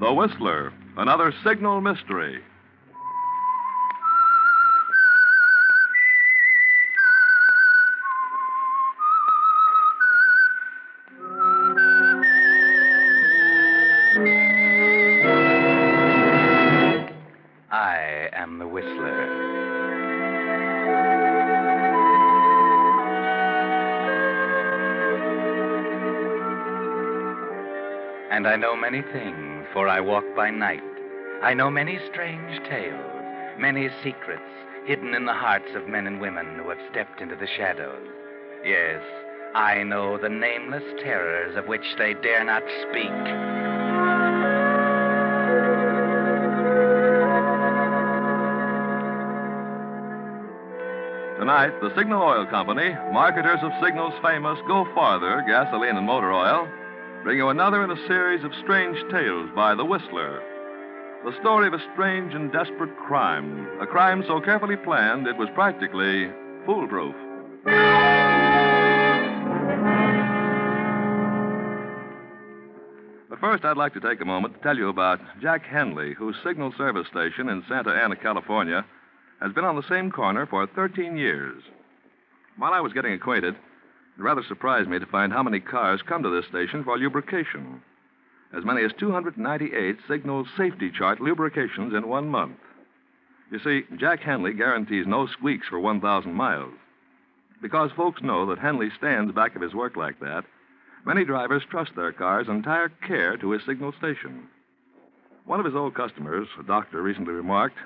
The Whistler, another signal mystery. I am the Whistler. And I know many things, for I walk by night. I know many strange tales, many secrets hidden in the hearts of men and women who have stepped into the shadows. Yes, I know the nameless terrors of which they dare not speak. Tonight, the Signal Oil Company, marketers of Signal's famous Go Farther gasoline and motor oil, bring you another in a series of strange tales by The Whistler. The story of a strange and desperate crime, a crime so carefully planned it was practically foolproof. But first, I'd like to take a moment to tell you about Jack Henley, whose signal service station in Santa Ana, California, has been on the same corner for 13 years. While I was getting acquainted, it rather surprised me to find how many cars come to this station for lubrication. As many as 298 Signal Safety Chart lubrications in 1 month. You see, Jack Henley guarantees no squeaks for 1,000 miles. Because folks know that Henley stands back of his work like that, many drivers trust their car's entire care to his Signal station. One of his old customers, a doctor, recently remarked,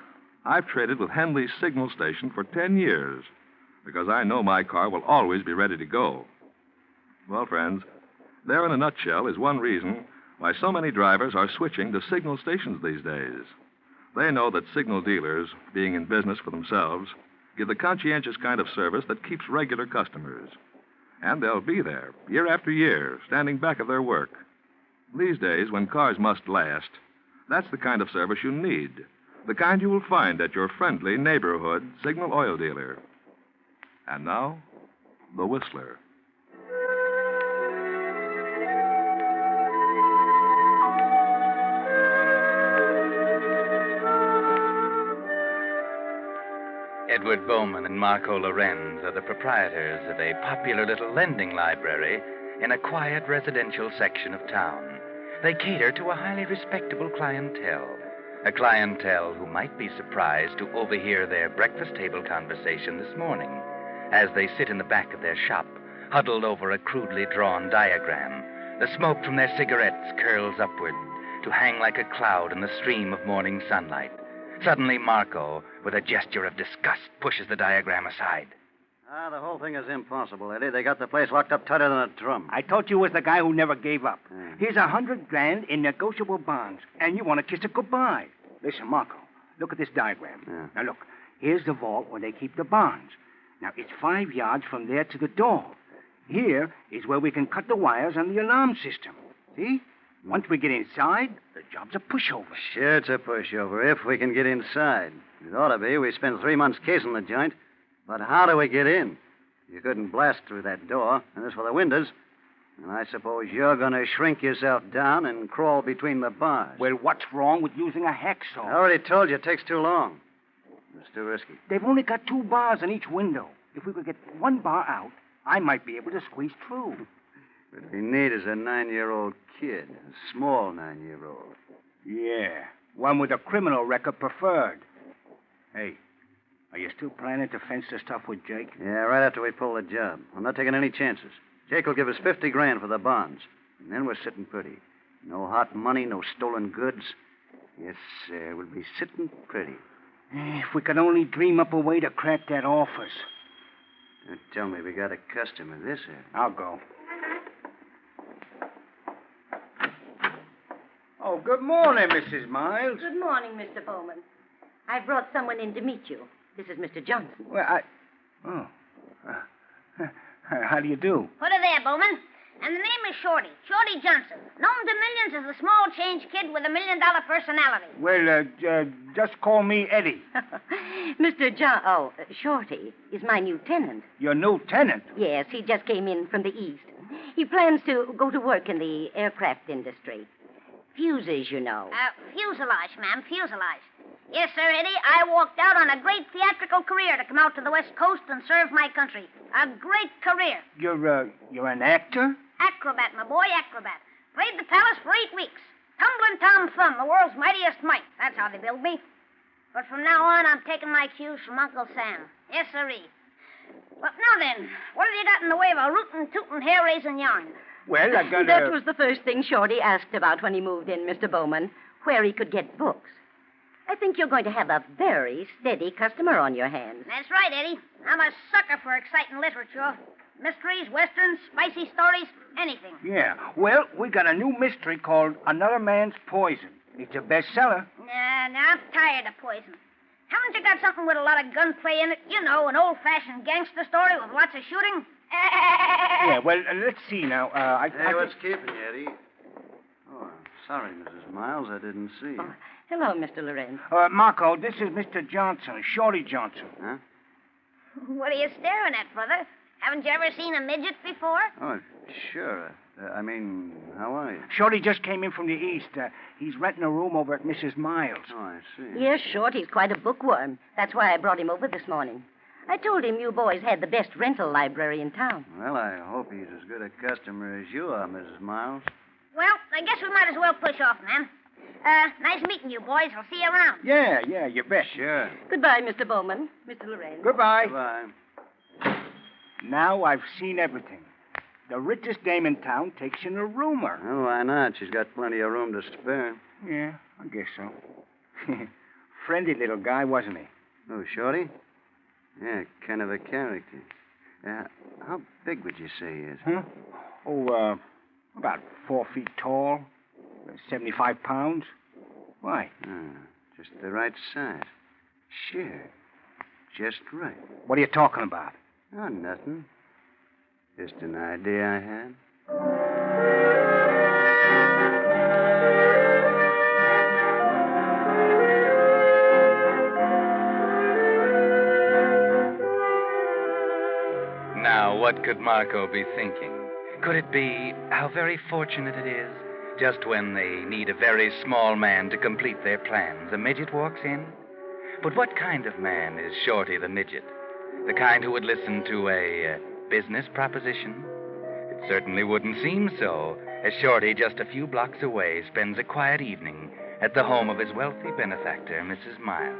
"I've traded with Henley's Signal station for 10 years because I know my car will always be ready to go." Well, friends, there in a nutshell is one reason why so many drivers are switching to Signal stations these days. They know that Signal dealers, being in business for themselves, give the conscientious kind of service that keeps regular customers. And they'll be there, year after year, standing back of their work. These days, when cars must last, that's the kind of service you need. The kind you will find at your friendly neighborhood Signal oil dealer. And now, The Whistler. Edward Bowman and Marco Lorenz are the proprietors of a popular little lending library in a quiet residential section of town. They cater to a highly respectable clientele, a clientele who might be surprised to overhear their breakfast table conversation this morning as they sit in the back of their shop, huddled over a crudely drawn diagram. The smoke from their cigarettes curls upward to hang like a cloud in the stream of morning sunlight. Suddenly, Marco, with a gesture of disgust, pushes the diagram aside. The whole thing is impossible, Eddie. They got the place locked up tighter than a drum. I told you was the guy who never gave up. Yeah. Here's $100,000 in negotiable bonds, and you want to kiss it goodbye. Listen, Marco, look at this diagram. Yeah. Now, look, here's the vault where they keep the bonds. Now, it's 5 yards from there to the door. Here is where we can cut the wires on the alarm system. See? Once we get inside, the job's a pushover. Sure, it's a pushover, if we can get inside. It ought to be. We spent 3 months casing the joint. But how do we get in? You couldn't blast through that door. And as for the windows, and I suppose you're going to shrink yourself down and crawl between the bars. Well, what's wrong with using a hacksaw? I already told you it takes too long. It's too risky. They've only got 2 bars on each window. If we could get 1 bar out, I might be able to squeeze through. What we need is a 9-year-old kid. A small 9-year-old. Yeah, one with a criminal record preferred. Hey, are you still planning to fence the stuff with Jake? Yeah, right after we pull the job. I'm not taking any chances. Jake will give us $50,000 for the bonds. And then we're sitting pretty. No hot money, no stolen goods. Yes, sir, we'll be sitting pretty. If we could only dream up a way to crack that office. Don't tell me we got a customer this end. I'll go. Oh, good morning, Mrs. Miles. Good morning, Mr. Bowman. I brought someone in to meet you. This is Mr. Johnson. Well, how do you do? Put her there, Bowman. And the name is Shorty. Shorty Johnson. Known to millions as the small change kid with a $1 million personality. Well, just call me Eddie. Shorty is my new tenant. Your new tenant? Yes, he just came in from the east. He plans to go to work in the aircraft industry. Fuses, you know. Fuselage, ma'am, fuselage. Yes, sir, Eddie. I walked out on a great theatrical career to come out to the West Coast and serve my country. A great career. You're an actor? Acrobat, my boy, acrobat. Played the palace for 8 weeks. Tumbling Tom Thumb, the world's mightiest mite. That's how they build me. But from now on, I'm taking my cues from Uncle Sam. Yes, sirree. Well, now then, what have you got in the way of a rootin', tootin', hair-raising yarn? Well, I got That was the first thing Shorty asked about when he moved in, Mr. Bowman, where he could get books. I think you're going to have a very steady customer on your hands. That's right, Eddie. I'm a sucker for exciting literature. Mysteries, westerns, spicy stories, anything. Yeah. Well, we got a new mystery called Another Man's Poison. It's a bestseller. Nah, I'm tired of poison. Haven't you got something with a lot of gunplay in it? You know, an old-fashioned gangster story with lots of shooting? Yeah, well, let's see now. Hey, what's keeping you, Eddie? Oh, sorry, Mrs. Miles. I didn't see you. Oh, hello, Mr. Lorenz. Marco, this is Mr. Johnson, Shorty Johnson. Huh? What are you staring at, brother? Haven't you ever seen a midget before? Oh, sure. How are you? Shorty just came in from the east. He's renting a room over at Mrs. Miles. Oh, I see. Yes, Shorty's quite a bookworm. That's why I brought him over this morning. I told him you boys had the best rental library in town. Well, I hope he's as good a customer as you are, Mrs. Miles. Well, I guess we might as well push off, man. Nice meeting you, boys. I'll see you around. Yeah, you bet. Sure. Goodbye, Mr. Bowman. Mr. Lorenz. Goodbye. Goodbye. Now I've seen everything. The richest dame in town takes in a roomer. Oh, why not? She's got plenty of room to spare. Yeah, I guess so. Friendly little guy, wasn't he? Oh, Shorty? Yeah, kind of a character. How big would you say he is? Huh? Oh, about 4 feet tall, 75 pounds. Why? Just the right size. Sure. Just right. What are you talking about? Oh, nothing. Just an idea I had. Now, what could Marco be thinking? Could it be how very fortunate it is? Just when they need a very small man to complete their plans, a midget walks in? But what kind of man is Shorty the midget? The kind who would listen to a business proposition? It certainly wouldn't seem so, as Shorty, just a few blocks away, spends a quiet evening at the home of his wealthy benefactor, Mrs. Miles.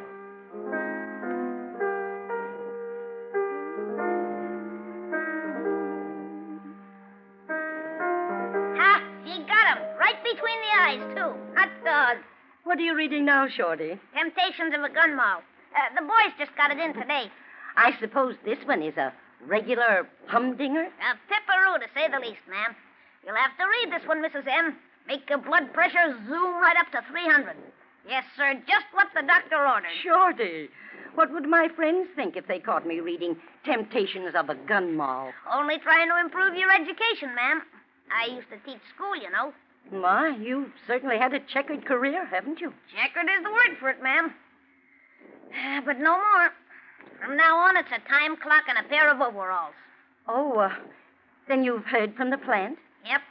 Ha! She got him. Right between the eyes, too. Hot dog. What are you reading now, Shorty? Temptations of a Gun Moll. The boys just got it in today. I suppose this one is a regular humdinger? A pipperoo, to say the least, ma'am. You'll have to read this one, Mrs. M. Make your blood pressure zoom right up to 300. Yes, sir, just what the doctor ordered. Shorty, what would my friends think if they caught me reading Temptations of a Gun Moll? Only trying to improve your education, ma'am. I used to teach school, you know. My, you've certainly had a checkered career, haven't you? Checkered is the word for it, ma'am. But no more. From now on, it's a time clock and a pair of overalls. Oh, then you've heard from the plant? Yep.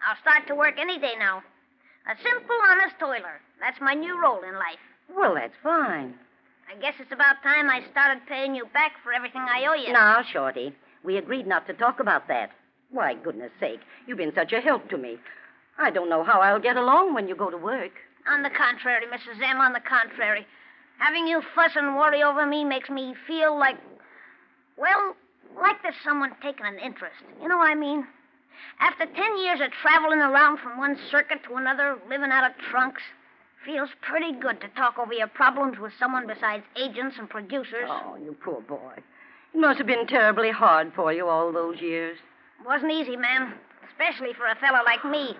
I'll start to work any day now. A simple, honest toiler. That's my new role in life. Well, that's fine. I guess it's about time I started paying you back for everything I owe you. Now, Shorty, we agreed not to talk about that. Why, goodness sake, you've been such a help to me. I don't know how I'll get along when you go to work. On the contrary, Mrs. M., on the contrary. Having you fuss and worry over me makes me feel like, well, like there's someone taking an interest. You know what I mean? After 10 years of traveling around from one circuit to another, living out of trunks, feels pretty good to talk over your problems with someone besides agents and producers. Oh, you poor boy. It must have been terribly hard for you all those years. It wasn't easy, ma'am, especially for a fellow like me.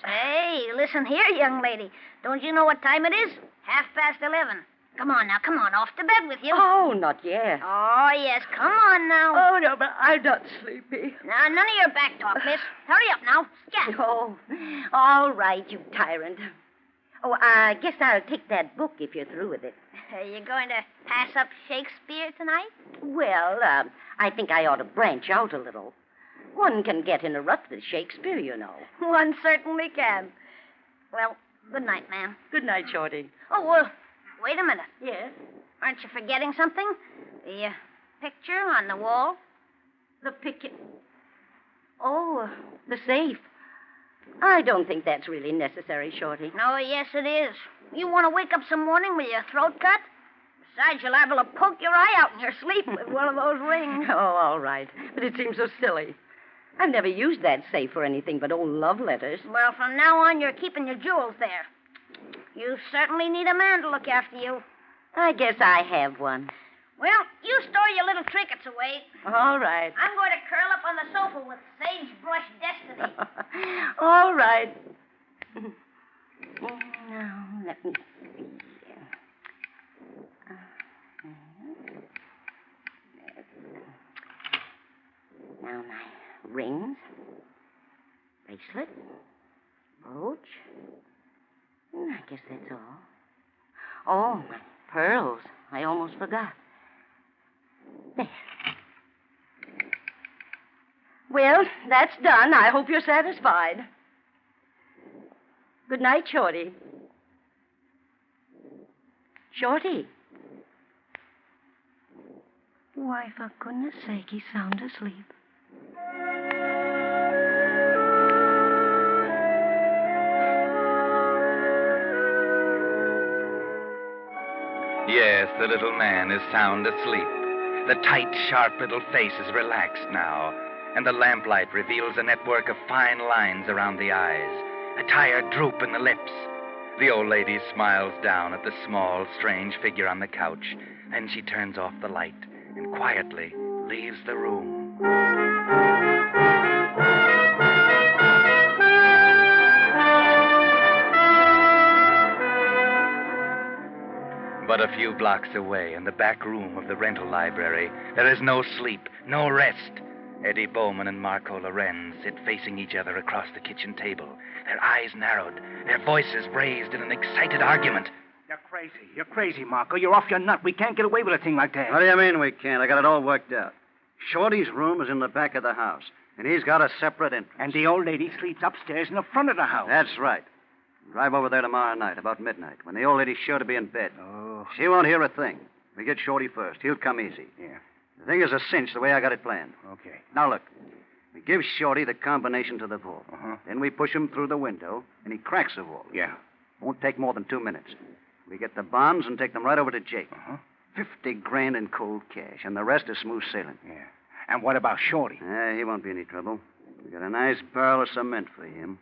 Hey, listen here, young lady. Don't you know what time it is? 11:30. Come on now, come on, off to bed with you. Oh, not yet. Oh, yes, come on now. Oh, no, but I'm not sleepy. Now, none of your back talk, miss. Hurry up now. Scat. Oh, all right, you tyrant. Oh, I guess I'll take that book if you're through with it. Are you going to pass up Shakespeare tonight? Well, I think I ought to branch out a little. One can get in a rut with Shakespeare, you know. One certainly can. Well, good night, ma'am. Good night, Shorty. Oh, wait a minute. Yes? Aren't you forgetting something? The picture on the wall? The picture. Oh, the safe. I don't think that's really necessary, Shorty. No, yes, it is. You want to wake up some morning with your throat cut? Besides, you're liable to poke your eye out in your sleep with one of those rings. Oh, all right. But it seems so silly. I've never used that safe for anything but old love letters. Well, from now on, you're keeping your jewels there. You certainly need a man to look after you. I guess I have one. Well, you store your little trinkets away. All right. I'm going to curl up on the sofa with sagebrush destiny. All right. Now, let me see. Now, my rings, bracelet, brooch. I guess that's all. Oh, my pearls. I almost forgot. There. Well, that's done. I hope you're satisfied. Good night, Shorty. Shorty. Why, for goodness sake, he's sound asleep. Yes, the little man is sound asleep. The tight, sharp little face is relaxed now, and the lamplight reveals a network of fine lines around the eyes, a tired droop in the lips. The old lady smiles down at the small, strange figure on the couch. Then she turns off the light and quietly leaves the room. But a few blocks away, in the back room of the rental library, there is no sleep, no rest. Eddie Bowman and Marco Lorenz sit facing each other across the kitchen table, their eyes narrowed, their voices raised in an excited argument. You're crazy. You're crazy, Marco. You're off your nut. We can't get away with a thing like that. What do you mean we can't? I got it all worked out. Shorty's room is in the back of the house, and he's got a separate entrance. And the old lady sleeps upstairs in the front of the house. That's right. Drive over there tomorrow night, about midnight, when the old lady's sure to be in bed. Oh. She won't hear a thing. We get Shorty first. He'll come easy. Yeah. The thing is a cinch the way I got it planned. Okay. Now, look. We give Shorty the combination to the vault. Uh-huh. Then we push him through the window, and he cracks the vault. Yeah. Won't take more than 2 minutes. We get the bonds and take them right over to Jake. Uh-huh. 50 grand in cold cash, and the rest is smooth sailing. Yeah. And what about Shorty? He won't be any trouble. We got a nice barrel of cement for him.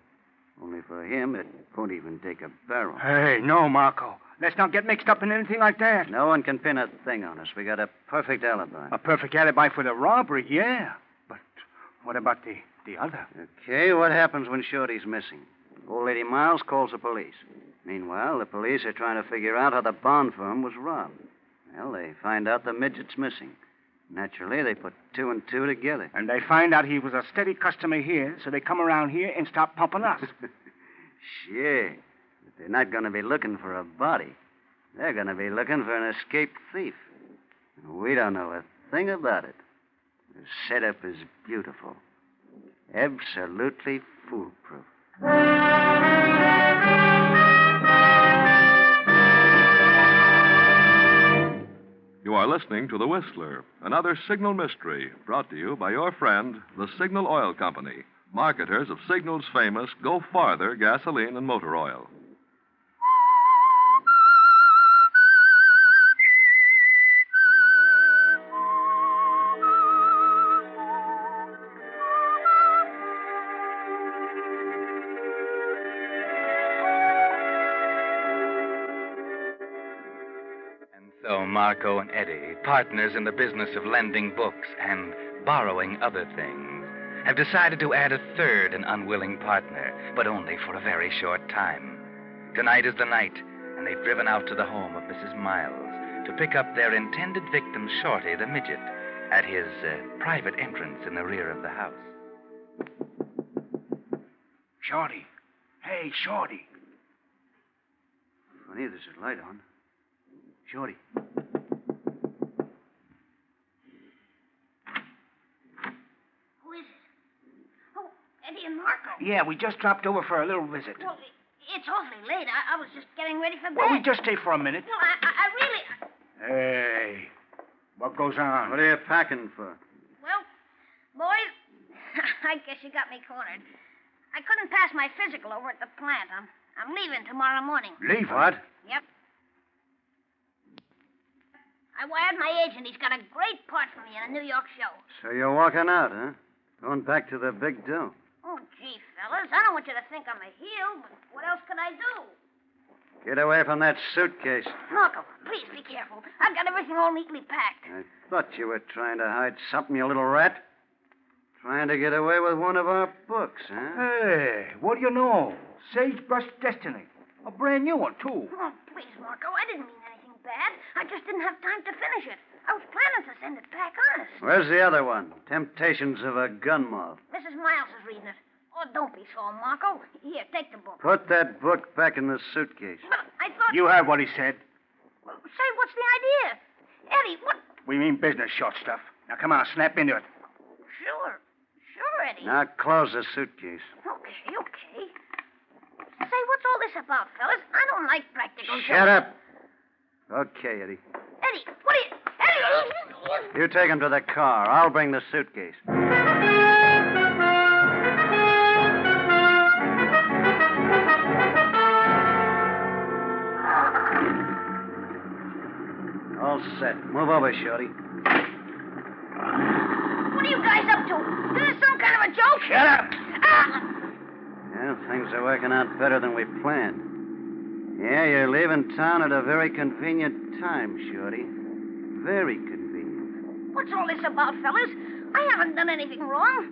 Only for him, it won't even take a barrel. Hey, no, Marco. Let's not get mixed up in anything like that. No one can pin a thing on us. We got a perfect alibi. A perfect alibi for the robbery, yeah. But what about the other? Okay, what happens when Shorty's missing? Old Lady Miles calls the police. Meanwhile, the police are trying to figure out how the bond firm was robbed. Well, they find out the midget's missing. Naturally, they put 2 and 2 together. And they find out he was a steady customer here, so they come around here and start pumping us. Sure. But they're not going to be looking for a body. They're going to be looking for an escaped thief. And we don't know a thing about it. The setup is beautiful. Absolutely foolproof. You are listening to The Whistler, another Signal mystery brought to you by your friend, the Signal Oil Company, marketers of Signal's famous Go Farther gasoline and motor oil. So Marco and Eddie, partners in the business of lending books and borrowing other things, have decided to add a third and unwilling partner, but only for a very short time. Tonight is the night, and they've driven out to the home of Mrs. Miles to pick up their intended victim, Shorty the midget, at his private entrance in the rear of the house. Shorty. Hey, Shorty. Funny, there's a light on. Shorty. Who is it? Eddie and Marco. Yeah, we just dropped over for a little visit. Well, it's awfully late. I was just getting ready for bed. Well, we just stay for a minute. Well, I really... Hey, what goes on? What are you packing for? Well, boys, I guess you got me cornered. I couldn't pass my physical over at the plant. I'm leaving tomorrow morning. Leave? What? Yep. I wired my agent. He's got a great part for me in a New York show. So you're walking out, huh? Going back to the big dough. Oh, gee, fellas, I don't want you to think I'm a heel, but what else could I do? Get away from that suitcase. Marco, please be careful. I've got everything all neatly packed. I thought you were trying to hide something, you little rat. Trying to get away with one of our books, huh? Hey, what do you know? Sagebrush Destiny. A brand new one, too. Oh, please, Marco, I didn't mean anything bad. I just didn't have time to finish it. I was planning to send it back, honest. Where's the other one? Temptations of a Gun Moth. Mrs. Miles is reading it. Oh, don't be so, Marco. Here, take the book. Put that book back in the suitcase. But I thought... You heard what he said. Well, say, what's the idea? Eddie, what... We mean business, short stuff. Now, come on, snap into it. Sure, Eddie. Now close the suitcase. Okay. Say, what's all this about, fellas? I don't like practical jokes. Shut up. Okay, Eddie. Eddie, what are you... Eddie! You take him to the car. I'll bring the suitcase. All set. Move over, Shorty. What are you guys up to? Is this some kind of a joke? Shut up! Well, things are working out better than we planned. Yeah, you're leaving town at a very convenient time, Shorty. Very convenient. What's all this about, fellas? I haven't done anything wrong.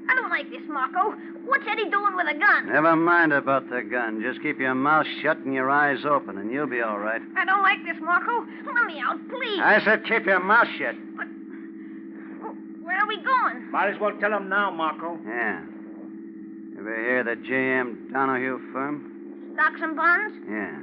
I don't like this, Marco. What's Eddie doing with a gun? Never mind about the gun. Just keep your mouth shut and your eyes open, and you'll be all right. I don't like this, Marco. Let me out, please. I said keep your mouth shut. But where are we going? Might as well tell him now, Marco. Yeah. Ever hear of the J.M. Donahue firm? Stocks and bonds? Yeah.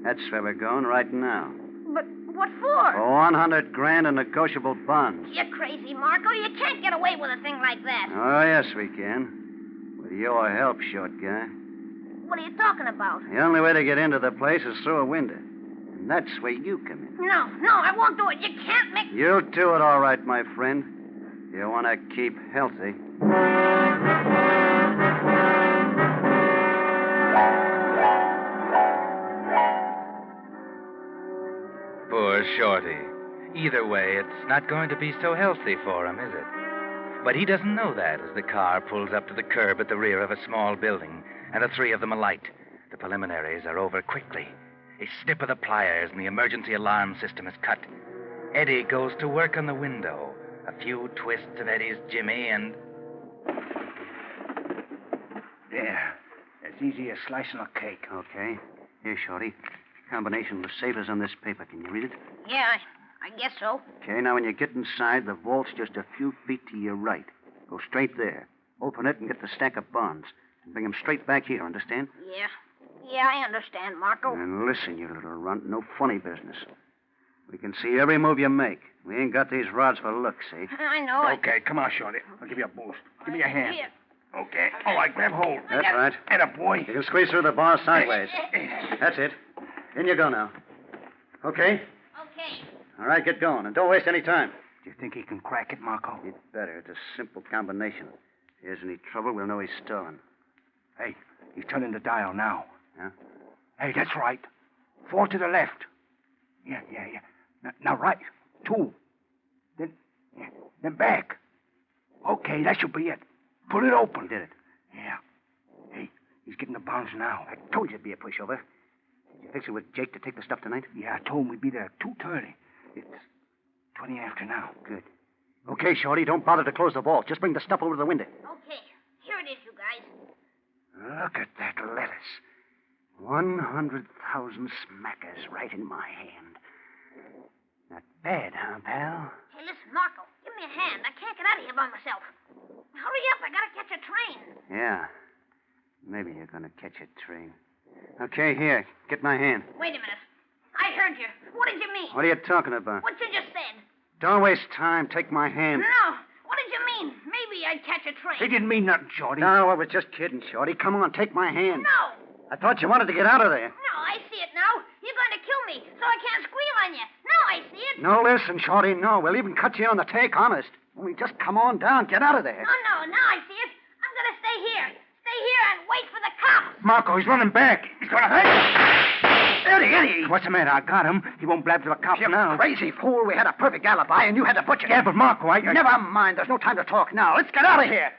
That's where we're going right now. But what for? For 100 grand in negotiable bonds. You're crazy, Marco. You can't get away with a thing like that. Oh, yes, we can. With your help, short guy. What are you talking about? The only way to get into the place is through a window. And that's where you come in. No, I won't do it. You can't make... You'll do it all right, my friend. You want to keep healthy. Poor Shorty. Either way, it's not going to be so healthy for him, is it? But he doesn't know that as the car pulls up to the curb at the rear of a small building, and the three of them alight. The preliminaries are over quickly. A snip of the pliers and the emergency alarm system is cut. Eddie goes to work on the window. A few twists of Eddie's jimmy and... There. As easy as slicing a cake. Okay. Here, Shorty. Combination of the savers on this paper. Can you read it? Yeah, I guess so. Okay, now when you get inside, the vault's just a few feet to your right. Go straight there. Open it and get the stack of bonds. And bring them straight back here, understand? Yeah, I understand, Marco. And listen, you little runt, no funny business. We can see every move you make. We ain't got these rods for looks, see? I know. Okay, come on, Shorty. I'll give you a boost. Give me your hand. Here. Okay. All right, grab hold. That's right. Atta boy. You can squeeze through the bar sideways. That's it. In you go now. Okay? Okay. All right, get going. And don't waste any time. Do you think he can crack it, Marco? You'd better. It's a simple combination. If there's any trouble, we'll know he's stolen. Hey, he's turning the dial now. Huh? Hey, that's right. 4 to the left. Yeah. Now right. 2. Then back. Okay, that should be it. Put it open. He did it. Yeah. Hey, he's getting the bonds now. I told you it'd be a pushover. Did you fix it with Jake to take the stuff tonight? Yeah, I told him we'd be there at 2:30. It's 20 after now. Good. Okay, Shorty, don't bother to close the vault. Just bring the stuff over to the window. Okay. Here it is, you guys. Look at that lettuce. 100,000 smackers right in my hand. Not bad, huh, pal? Hey, listen, Marco, give me a hand. I can't get out of here by myself. Hurry up, I gotta catch a train. Yeah. Maybe you're going to catch a train. Okay, here. Get my hand. Wait a minute. I heard you. What did you mean? What are you talking about? What you just said. Don't waste time. Take my hand. No. What did you mean? Maybe I'd catch a train. He didn't mean nothing, Shorty. No, I was just kidding, Shorty. Come on, take my hand. No. I thought you wanted to get out of there. No, I see it now. You're going to kill me, so I can't squeal on you. Now I see it. No, listen, Shorty, no. We'll even cut you on the take, honest. Only just come on down. Get out of there. No, now I see it. I'm going to stay here. Stay here and wait for the cops. Marco, he's running back. He's going to hurt you. Eddie! What's the matter? I got him. He won't blab to the cops You now. crazy fool. We had a perfect alibi, and you had to butcher. Yeah, but Marco, I... Never mind. There's no time to talk now. Let's get out of here.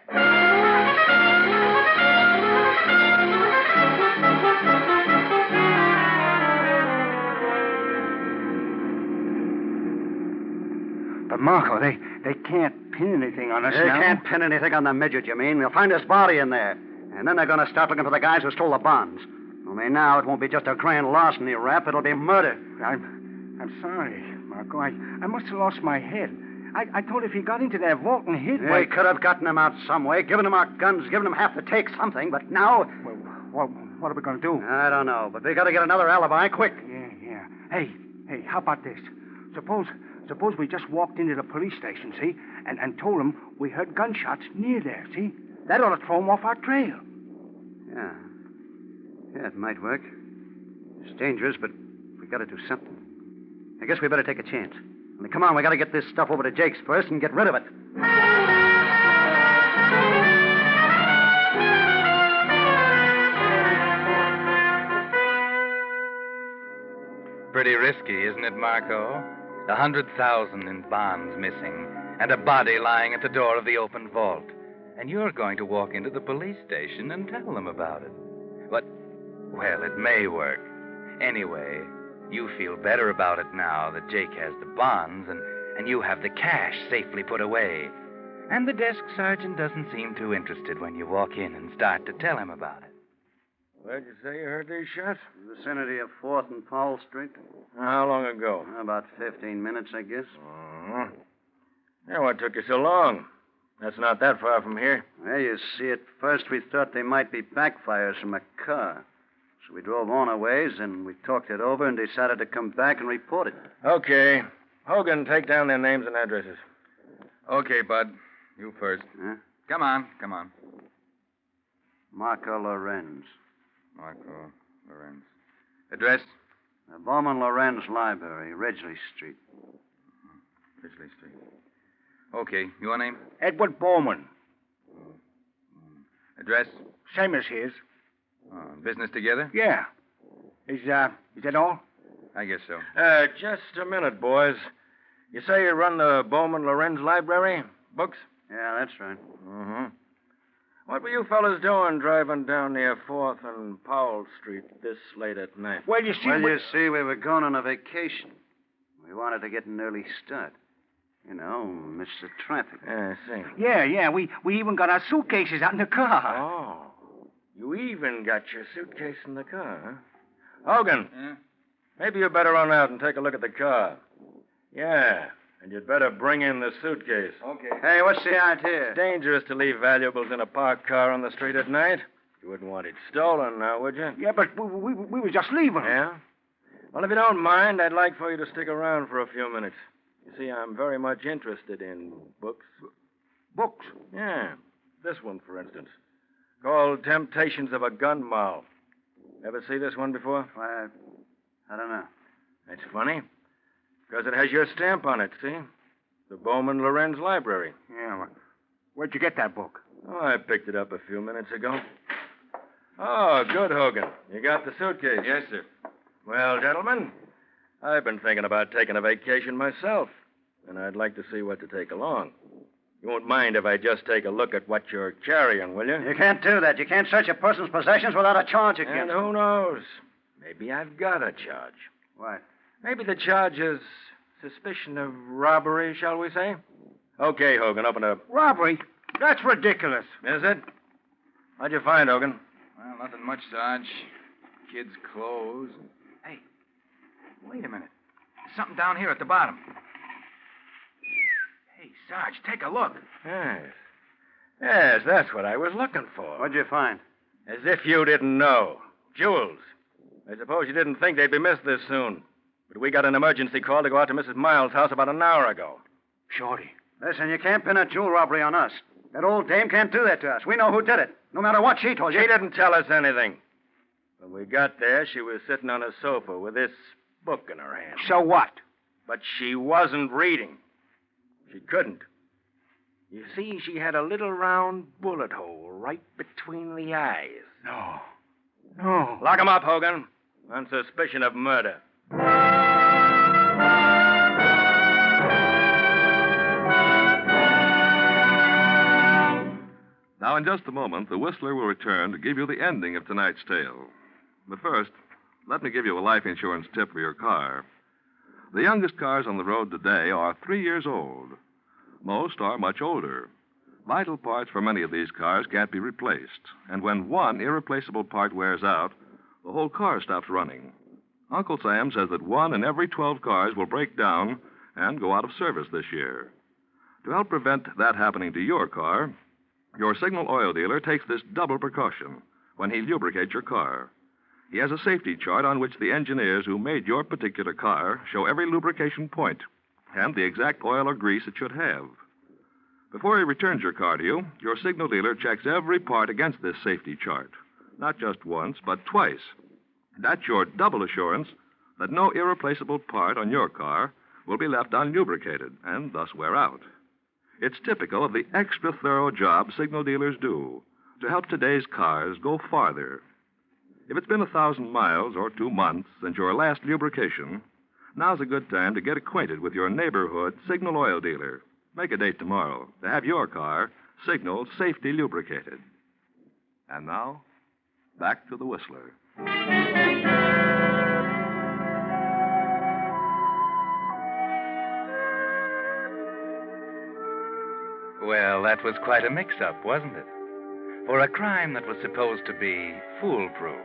But, Marco, they can't pin anything on us They now. can't pin anything on the midget, you mean? We'll find his body in there. And then they're going to start looking for the guys who stole the bonds. Only now it won't be just a grand larceny rap. It'll be murder. I'm sorry, Marco. I must have lost my head. I thought if he got into that vault and hid... We could have gotten him out some way, given him our guns, given him half the take, something. But now... Well, what are we going to do? I don't know, but we got to get another alibi quick. Yeah. Hey, how about this? Suppose we just walked into the police station, see? And told them we heard gunshots near there, see? That ought to throw them off our trail. Yeah, it might work. It's dangerous, but we got to do something. I guess we better take a chance. Only come on, we got to get this stuff over to Jake's first and get rid of it. Pretty risky, isn't it, Marco? 100,000 in bonds missing, and a body lying at the door of the open vault. And you're going to walk into the police station and tell them about it. But, well, it may work. Anyway, you feel better about it now that Jake has the bonds and you have the cash safely put away. And the desk sergeant doesn't seem too interested when you walk in and start to tell him about it. Where'd you say you heard these shots? In the vicinity of 4th and Powell Street. How long ago? About 15 minutes, I guess. Uh-huh. Yeah, what took you so long? That's not that far from here. Well, you see, at first we thought they might be backfires from a car. So we drove on a ways, and we talked it over and decided to come back and report it. Okay. Hogan, take down their names and addresses. Okay, Bud. You first. Huh? Come on. Marco Lorenz. Marco Lorenz. Address? The Bowman Lorenz Library, Ridgely Street. Ridgely Street. Okay. Your name? Edward Bowman. Address? Same as his. Business together? Yeah. Is that all? I guess so. Just a minute, boys. You say you run the Bowman Lorenz Library? Books? Yeah, that's right. Mm-hmm. What were you fellas doing driving down near 4th and Powell Street this late at night? Well, you see... You see, we were going on a vacation. We wanted to get an early start. You know, miss the traffic. Yeah, I see. Yeah. We even got our suitcases out in the car. Oh. You even got your suitcase in the car, huh? Hogan. Yeah? Maybe you better run out and take a look at the car. Yeah, and you'd better bring in the suitcase. Okay. Hey, what's the idea? It's dangerous to leave valuables in a parked car on the street at night. You wouldn't want it stolen now, would you? Yeah, but we were just leaving. Yeah? Well, if you don't mind, I'd like for you to stick around for a few minutes. You see, I'm very much interested in books. Books? Yeah. This one, for instance. Called Temptations of a Gun Moll. Ever see this one before? Why, I don't know. That's funny. Because it has your stamp on it, see? The Bowman Lorenz Library. Yeah, well, where'd you get that book? Oh, I picked it up a few minutes ago. Oh, good, Hogan. You got the suitcase? Yes, sir. Well, gentlemen, I've been thinking about taking a vacation myself, and I'd like to see what to take along. You won't mind if I just take a look at what you're carrying, will you? You can't do that. You can't search a person's possessions without a charge against And them. who knows? Maybe I've got a charge. What? Maybe the charge is suspicion of robbery, shall we say? Okay, Hogan, open it up. Robbery? That's ridiculous. Is it? What'd you find, Hogan? Well, nothing much, Sarge. Kids' clothes. Hey, wait a minute. There's something down here at the bottom. Hey, Sarge, take a look. Yes, that's what I was looking for. What'd you find? As if you didn't know. Jewels. I suppose you didn't think they'd be missed this soon. But we got an emergency call to go out to Mrs. Miles' house about an hour ago. Shorty. Listen, you can't pin a jewel robbery on us. That old dame can't do that to us. We know who did it, no matter what she told you. She didn't tell us anything. When we got there, she was sitting on a sofa with this book in her hand. So what? But she wasn't reading. She couldn't. You see, she had a little round bullet hole right between the eyes. No. Lock him up, Hogan, on suspicion of murder. Now, in just a moment, the Whistler will return to give you the ending of tonight's tale. But first, let me give you a life insurance tip for your car. The youngest cars on the road today are 3 years old. Most are much older. Vital parts for many of these cars can't be replaced. And when one irreplaceable part wears out, the whole car stops running. Uncle Sam says that 1 in every 12 cars will break down and go out of service this year. To help prevent that happening to your car, your Signal oil dealer takes this double precaution when he lubricates your car. He has a safety chart on which the engineers who made your particular car show every lubrication point and the exact oil or grease it should have. Before he returns your car to you, your Signal dealer checks every part against this safety chart. Not just once, but twice. That's your double assurance that no irreplaceable part on your car will be left unlubricated and thus wear out. It's typical of the extra thorough job Signal dealers do to help today's cars go farther. If it's been 1,000 miles or 2 months since your last lubrication, now's a good time to get acquainted with your neighborhood Signal oil dealer. Make a date tomorrow to have your car Signal safety lubricated. And now, back to the Whistler. Well, that was quite a mix-up, wasn't it? For a crime that was supposed to be foolproof.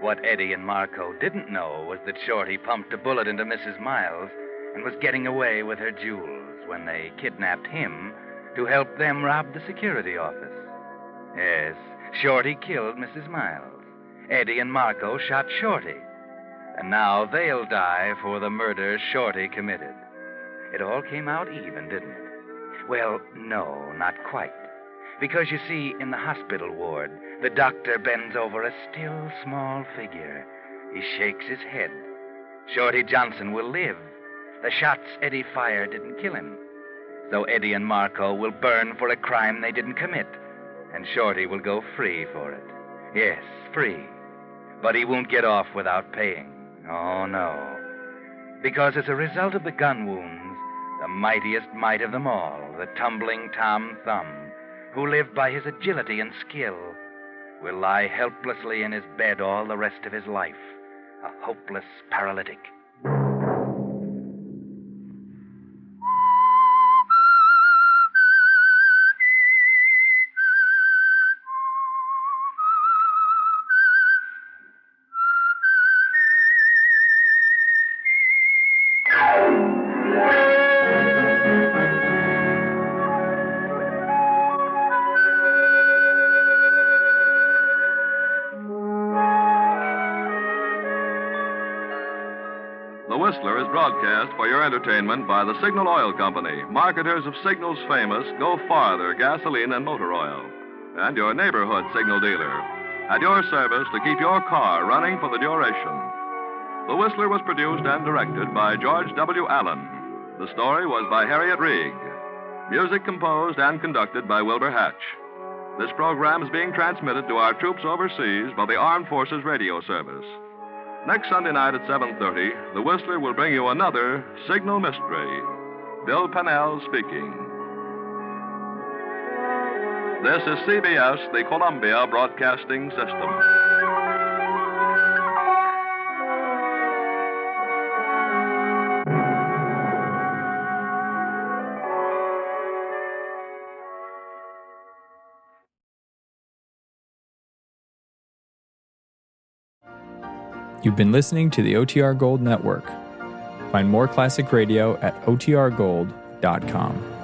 What Eddie and Marco didn't know was that Shorty pumped a bullet into Mrs. Miles and was getting away with her jewels when they kidnapped him to help them rob the security office. Yes, Shorty killed Mrs. Miles. Eddie and Marco shot Shorty. And now they'll die for the murder Shorty committed. It all came out even, didn't it? Well, no, not quite. Because, you see, in the hospital ward, the doctor bends over a still small figure. He shakes his head. Shorty Johnson will live. The shots Eddie fired didn't kill him. So Eddie and Marco will burn for a crime they didn't commit. And Shorty will go free for it. Yes, free. But he won't get off without paying. Oh, no. Because as a result of the gun wounds, the mightiest might of them all, the tumbling Tom Thumb, who lived by his agility and skill, will lie helplessly in his bed all the rest of his life, a hopeless paralytic. The Whistler is broadcast for your entertainment by the Signal Oil Company, marketers of Signal's famous Go Farther gasoline and motor oil, and your neighborhood Signal dealer, at your service to keep your car running for the duration. The Whistler was produced and directed by George W. Allen. The story was by Harriet Reig. Music composed and conducted by Wilbur Hatch. This program is being transmitted to our troops overseas by the Armed Forces Radio Service. Next Sunday night at 7:30, the Whistler will bring you another Signal Mystery. Bill Pennell speaking. This is CBS, the Columbia Broadcasting System. You've been listening to the OTR Gold Network. Find more classic radio at otrgold.com.